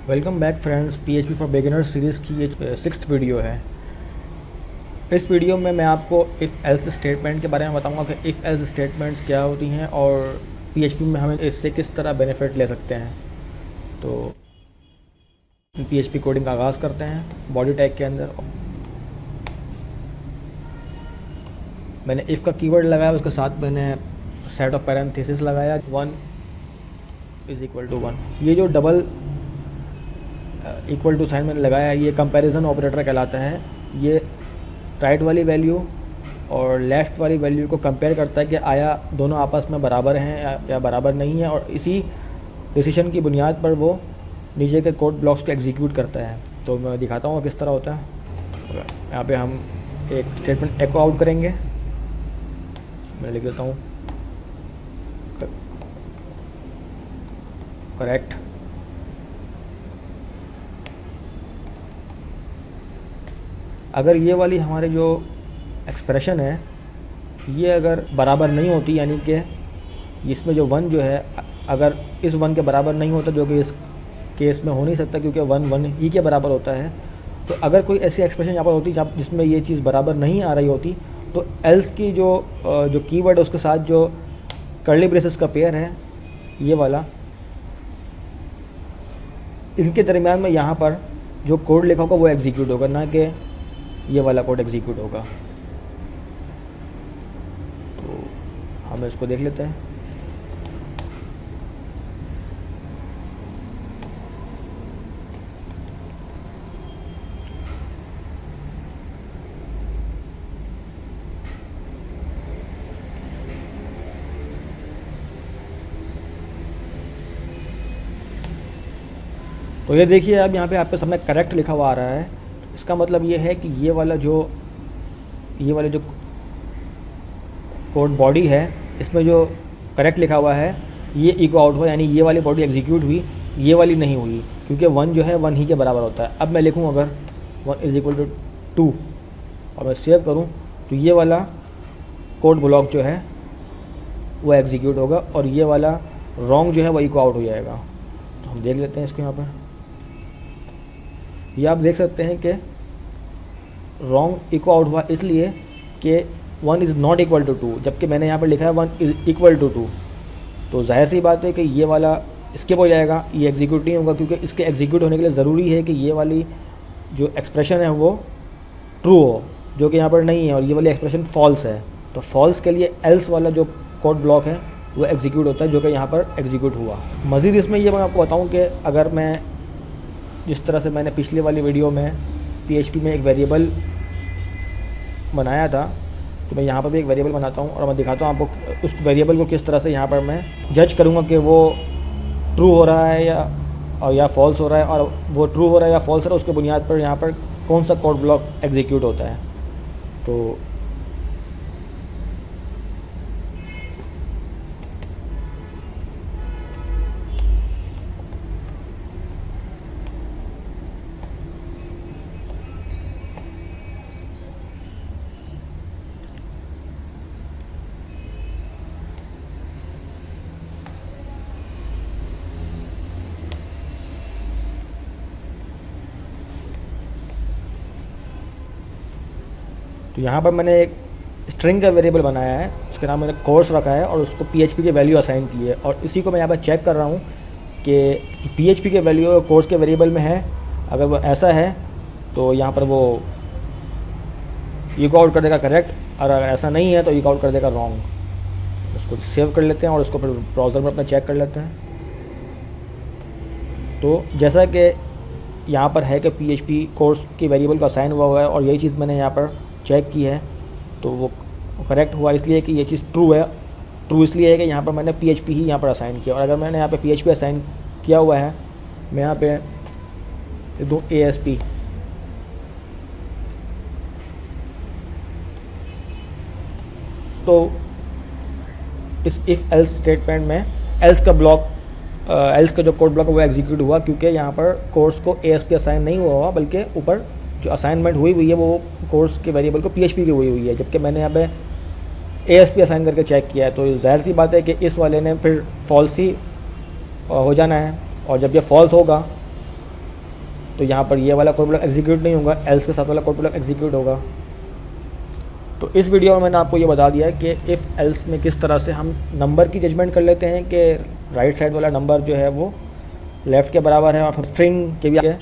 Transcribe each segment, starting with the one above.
Welcome back friends. PHP for beginners series की ये sixth video है। इस वीडियो में मैं आपको इफ़ एल्स स्टेटमेंट के बारे में बताऊंगा कि इफ़ एल्स स्टेटमेंट्स क्या होती हैं और PHP में हमें इससे किस तरह बेनिफिट ले सकते हैं। तो PHP कोडिंग का आगाज़ करते हैं। बॉडी टैग के अंदर मैंने इफ़ का कीवर्ड लगाया, उसके साथ मैंने सेट ऑफ पैरेंथेसिस लगाया 1 = 1। ये जो डबल इक्वल टू साइन मैंने लगाया, ये कंपैरिजन ऑपरेटर कहलाता है। ये राइट वाली वैल्यू और लेफ़्ट वाली वैल्यू को कंपेयर करता है कि आया दोनों आपस में बराबर हैं या बराबर नहीं है, और इसी डिसीजन की बुनियाद पर वो नीचे के कोड ब्लॉक्स को एग्जीक्यूट करता है। तो मैं दिखाता हूँ किस तरह होता है। यहाँ पे हम एक स्टेटमेंट एको आउट करेंगे। मैं लिख देता हूँ करेक्ट। अगर ये वाली हमारी जो एक्सप्रेशन है ये अगर बराबर नहीं होती, यानी कि इसमें जो 1 जो है अगर इस 1 के बराबर नहीं होता, जो कि इस केस में हो नहीं सकता क्योंकि 1 ही के बराबर होता है, तो अगर कोई ऐसी एक्सप्रेशन यहाँ पर होती जिसमें ये चीज़ बराबर नहीं आ रही होती, तो एल्स की जो कीवर्ड है उसके साथ जो कर्ली ब्रेसेस का पेयर है ये वाला, इनके दरमियान में यहाँ पर जो कोड लिखा होगा वो एग्जीक्यूट होगा, ना कि ये वाला कोड एग्जीक्यूट होगा। तो हम इसको देख लेते हैं। तो ये देखिए, अब यहाँ पे आपके सामने करेक्ट लिखा हुआ आ रहा है। इसका मतलब ये है कि ये वाला जो कोड बॉडी है इसमें जो करेक्ट लिखा हुआ है ये इको आउट हुआ, यानी ये वाली बॉडी एग्जीक्यूट हुई, ये वाली नहीं हुई, क्योंकि 1 जो है 1 ही के बराबर होता है। अब मैं लिखूँ अगर 1 = 2 और मैं सेव करूँ तो ये वाला कोड ब्लॉक जो है वो एग्जीक्यूट होगा और ये वाला रॉन्ग जो है वो इको आउट हो जाएगा। तो हम देख लेते हैं इसको। यहाँ पर ये आप देख सकते हैं कि रॉन्ग इको आउट हुआ इसलिए कि 1 = 2, जबकि मैंने यहाँ पर लिखा है 1 = 2। तो जाहिर सी बात है कि ये वाला स्किप हो जाएगा, ये एग्जीक्यूट नहीं होगा, क्योंकि इसके एग्जीक्यूट होने के लिए ज़रूरी है कि ये वाली जो एक्सप्रेशन है वो ट्रू हो, जो कि यहाँ पर नहीं है, और ये वाली एक्सप्रेशन फॉल्स है। तो फॉल्स के लिए एल्स वाला जो कोड ब्लॉक है वो एग्जीक्यूट होता है, जो कि यहाँ पर एग्जीक्यूट हुआ। मज़ीद इसमें ये मैं आपको बताऊँ कि अगर मैं जिस तरह से मैंने पिछले वाली वीडियो में PHP में एक वेरिएबल बनाया था, तो मैं यहाँ पर भी एक वेरिएबल बनाता हूँ और मैं दिखाता हूँ आपको उस वेरिएबल को किस तरह से यहाँ पर मैं जज करूँगा कि वो ट्रू हो रहा है या फॉल्स हो रहा है, और वो ट्रू हो रहा है या फॉल्स हो रहा है उसके बुनियाद पर यहाँ पर कौन सा कोड ब्लॉक एग्जीक्यूट होता है। तो यहाँ पर मैंने एक स्ट्रिंग का वेरिएबल बनाया है, उसके नाम मैंने कोर्स रखा है और उसको PHP की वैल्यू असाइन की है, और इसी को मैं यहाँ पर चेक कर रहा हूँ कि PHP के वैल्यू और कोर्स के वेरिएबल में है। अगर वो ऐसा है तो यहाँ पर वो इको आउट कर देगा करेक्ट, और अगर ऐसा नहीं है तो इको आउट कर देगा रॉन्ग। उसको सेव कर लेते हैं और उसको फिर ब्राउज़र में अपना चेक कर लेते हैं। तो जैसा कि यहाँ पर है कि PHP कोर्स की वेरिएबल को असाइन हुआ है और यही चीज़ मैंने यहाँ पर चेक की है, तो वो करेक्ट हुआ इसलिए कि ये चीज़ ट्रू है। ट्रू इसलिए है कि यहाँ पर मैंने PHP ही यहाँ पर असाइन किया, और अगर मैंने यहाँ पे PHP असाइन किया हुआ है, मैं यहाँ पे दूँ ASP, तो इस इफ़ एल्स स्टेटमेंट में एल्स का जो कोड ब्लॉक है वो एग्जीक्यूट हुआ, क्योंकि यहाँ पर कोर्स को ASP असाइन नहीं हुआ, बल्कि ऊपर जो असाइनमेंट हुई है वो कोर्स के वेरिएबल को PHP की हुई है, जबकि मैंने यहाँ पे ASP असाइन करके चेक किया है। तो जाहिर सी बात है कि इस वाले ने फिर फॉल्स ही हो जाना है, और जब ये फॉल्स होगा तो यहाँ पर ये वाला कोड ब्लॉक एग्जीक्यूट नहीं होगा, एल्स के साथ वाला कोड ब्लॉक एग्जीक्यूट होगा। तो इस वीडियो में मैंने आपको ये बता दिया है कि इफ़ एल्स में किस तरह से हम नंबर की जजमेंट कर लेते हैं कि राइट साइड वाला नंबर जो है वो लेफ़्ट के बराबर है, और फिर स्ट्रिंग के भी आगे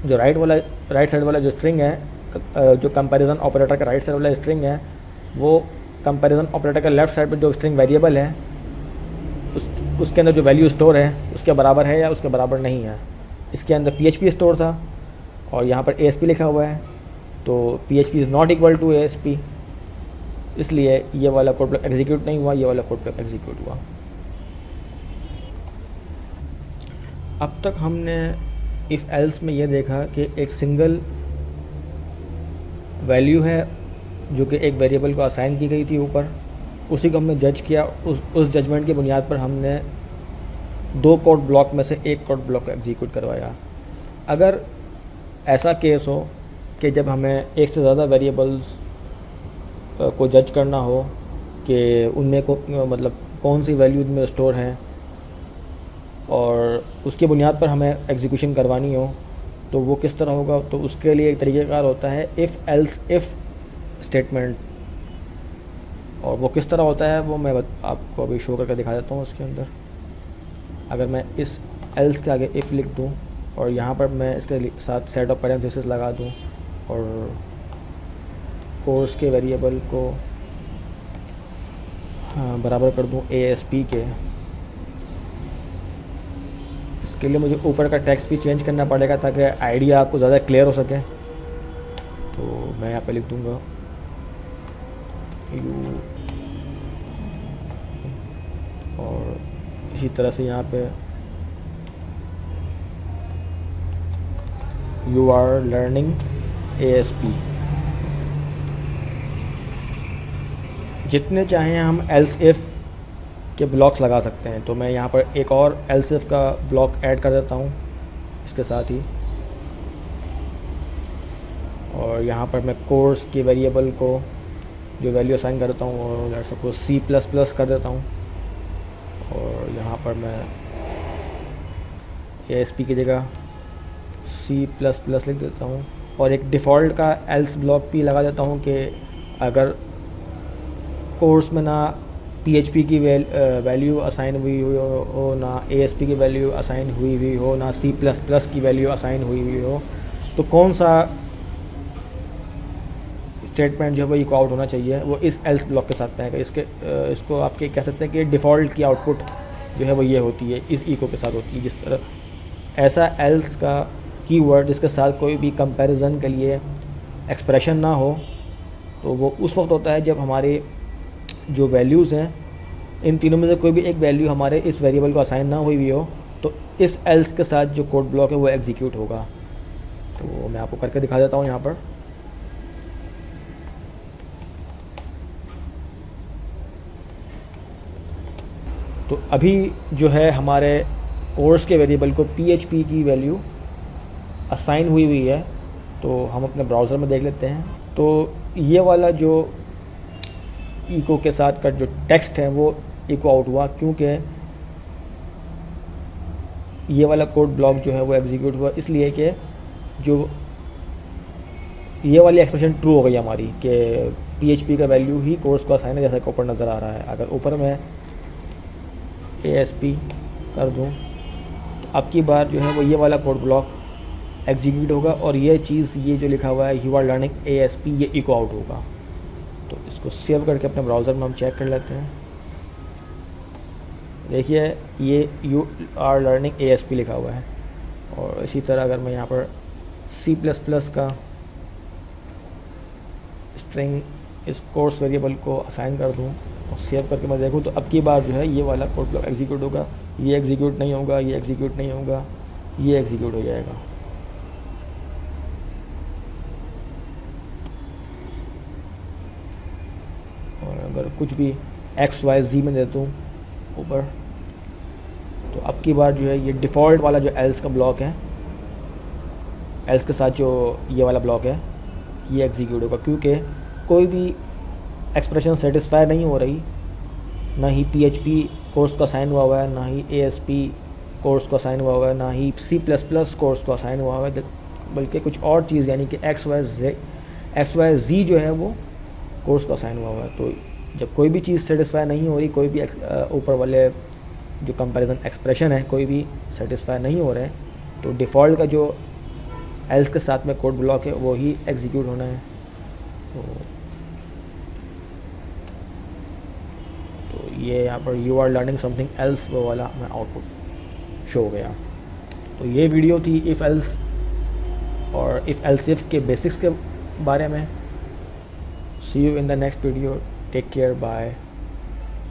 जो राइट साइड वाला जो स्ट्रिंग है, जो कंपैरिजन ऑपरेटर का राइट साइड वाला स्ट्रिंग है, वो कंपैरिजन ऑपरेटर का लेफ़्ट साइड पर जो स्ट्रिंग वेरिएबल है उसके अंदर जो वैल्यू स्टोर है उसके बराबर है या उसके बराबर नहीं है। इसके अंदर PHP स्टोर था और यहाँ पर ASP लिखा हुआ है, तो PHP is not equal to ASP, इसलिए ये वाला कोड ब्लॉक एग्जीक्यूट नहीं हुआ, ये वाला कोड ब्लॉक एग्जीक्यूट हुआ। अब तक हमने इफ़ एल्स में ये देखा कि एक सिंगल वैल्यू है जो कि एक वेरिएबल को असाइन की गई थी ऊपर, उसी को हमने जज किया, उस जजमेंट की बुनियाद पर हमने 2 कोड ब्लॉक में से एक कोड ब्लॉक एग्जीक्यूट करवाया। अगर ऐसा केस हो कि जब हमें एक से ज़्यादा वेरिएबल्स को जज करना हो कि उनमें को मतलब कौन सी वैल्यू में स्टोर है और उसकी बुनियाद पर हमें एग्जीक्यूशन करवानी हो, तो वो किस तरह होगा। तो उसके लिए एक तरीक़ेकार होता है इफ़ एल्स इफ़ स्टेटमेंट, और वो किस तरह होता है वो मैं आपको अभी शो करके दिखा देता हूँ। उसके अंदर अगर मैं इस एल्स के आगे इफ़ लिख दूँ और यहाँ पर मैं इसके साथ सेट ऑफ पैरेंथेसिस लगा दूँ और कोर्स के वेरिएबल को बराबर कर दूँ ASP के, इसके लिए मुझे ऊपर का टेक्स्ट भी चेंज करना पड़ेगा ताकि आइडिया आपको ज़्यादा क्लियर हो सके। तो मैं यहाँ पे लिख दूँगा यू, और इसी तरह से यहाँ पे यू आर लर्निंग ASP। जितने चाहें हम एल्स इफ़ के ब्लॉक्स लगा सकते हैं, तो मैं यहाँ पर एक और एल्स इफ़ का ब्लॉक ऐड कर देता हूँ इसके साथ ही, और यहाँ पर मैं कोर्स के वेरिएबल को जो वैल्यू असाइन करता हूँ और लेट्स सपोज C++ कर देता हूँ, और यहाँ पर मैं ASP की जगह C++ लिख देता हूँ, और एक डिफ़ॉल्ट का एल्स ब्लॉक भी लगा देता हूँ कि अगर कोर्स में ना PHP की वैल्यू असाइन हुई हो, ना ASP की वैल्यू असाइन हुई हो, ना C++ की वैल्यू असाइन हुई हो, तो कौन सा स्टेटमेंट जो है वो इको आउट होना चाहिए, वो इस एल्स ब्लॉक के साथ आएगा। इसको आपके कह सकते हैं कि डिफ़ॉल्ट की आउटपुट जो है वो ये होती है, इस इको के साथ होती है। जिस तरह ऐसा एल्स का कीवर्ड जिसके साथ कोई भी कंपैरिजन के लिए एक्सप्रेशन ना हो, तो वो उस वक्त होता है जब हमारे जो वैल्यूज़ हैं इन तीनों में से कोई भी एक वैल्यू हमारे इस वेरिएबल को असाइन ना हुई हो, तो इस एल्स के साथ जो कोड ब्लॉक है वो एग्जीक्यूट होगा। तो मैं आपको करके दिखा देता हूँ यहाँ पर। तो अभी जो है हमारे कोर्स के वेरिएबल को PHP की वैल्यू असाइन हुई है, तो हम अपने ब्राउज़र में देख लेते हैं। तो ये वाला जो इको के साथ का जो टेक्स्ट है वो इको आउट हुआ, क्योंकि ये वाला कोड ब्लॉक जो है वो एग्जीक्यूट हुआ इसलिए कि जो ये वाली एक्सप्रेशन ट्रू हो गई हमारी कि PHP का वैल्यू ही कोर्स को असाइन है, जैसा कि ऊपर नज़र आ रहा है। अगर ऊपर मैं ASP कर दूं तो अब की बार जो है वो ये वाला कोड ब्लॉक एग्जीक्यूट होगा, और ये चीज़ ये जो लिखा हुआ है यू आर लर्निंग ASP ये इको आउट होगा। तो इसको सेव करके अपने ब्राउज़र में हम चेक कर लेते हैं। देखिए ये यू आर लर्निंग ASP लिखा हुआ है, और इसी तरह अगर मैं यहाँ पर C++ का स्ट्रिंग इस कोर्स वेरिएबल को असाइन कर दूँ और सेव करके मैं देखूँ, तो अब की बार जो है ये वाला कोड ब्लॉक एग्जीक्यूट होगा, ये एग्जीक्यूट नहीं होगा, ये एग्जीक्यूट नहीं होगा, ये एग्जीक्यूट हो जाएगा। और अगर कुछ भी XYZ में देता हूँ ऊपर, तो अब की बार जो है ये डिफ़ॉल्ट वाला जो एल्स का ब्लॉक है, एल्स के साथ जो ये वाला ब्लॉक है ये एग्जीक्यूट होगा, क्योंकि कोई भी एक्सप्रेशन सेटिस्फाई नहीं हो रही, ना ही PHP कोर्स का साइन हुआ है, ना ही ASP कोर्स को असाइन हुआ है, ना ही C++ कोर्स को असाइन हुआ है, बल्कि कुछ और चीज़ यानी कि XYZ जो है वो कोर्स को असाइन हुआ है। तो जब कोई भी चीज़ सेटिस्फाई नहीं हो रही, कोई भी ऊपर वाले जो कंपैरिजन एक्सप्रेशन है कोई भी सेटिस्फाई नहीं हो रहा है, तो डिफ़ॉल्ट का जो एल्स के साथ में कोड ब्लॉक है वो ही एग्जीक्यूट होना है। तो ये यहाँ पर you are learning something else वो वाला मैं आउटपुट शो हो गया। तो ये वीडियो थी इफ़ एल्स और इफ़ एल्स इफ के बेसिक्स के बारे में। See you in the next video, take care, bye.